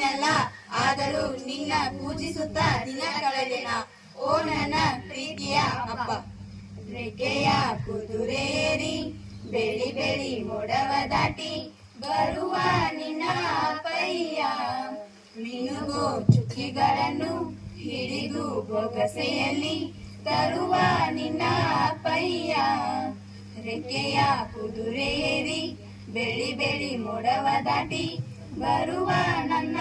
ನೀನಲ್ಲ, ಆದರೂ ನಿನ್ನ ಪೂಜಿಸುತ್ತ ದಿನ ಕಳೆದೆನ ಓ ನನ್ನ ಪ್ರೀತಿಯ ಅಪ್ಪ. ರೆಕ್ಕೆಯ ಕುದುರೆಯೇರಿ ಬೆಳಿ ಬೆಳಿ ಮೋಡವ ದಾಟಿ ಬರುವ ನಿನ್ನ ಅಪ್ಪಯ್ಯ, ಮಿನುಗೋ ಚುಕ್ಕಿಗಳನ್ನು ಹಿಡಿದು ಬೊಗಸೆಯಲ್ಲಿ ತರುವ ನಿನ್ನ ಅಪ್ಪಯ್ಯ. ರೆಕ್ಕೆಯ ಕುದುರೆಯೇರಿ ಬೆಳಿ ಬೆಳಿ ಮೋಡವ ದಾಟಿ ಬರುವ ನನ್ನ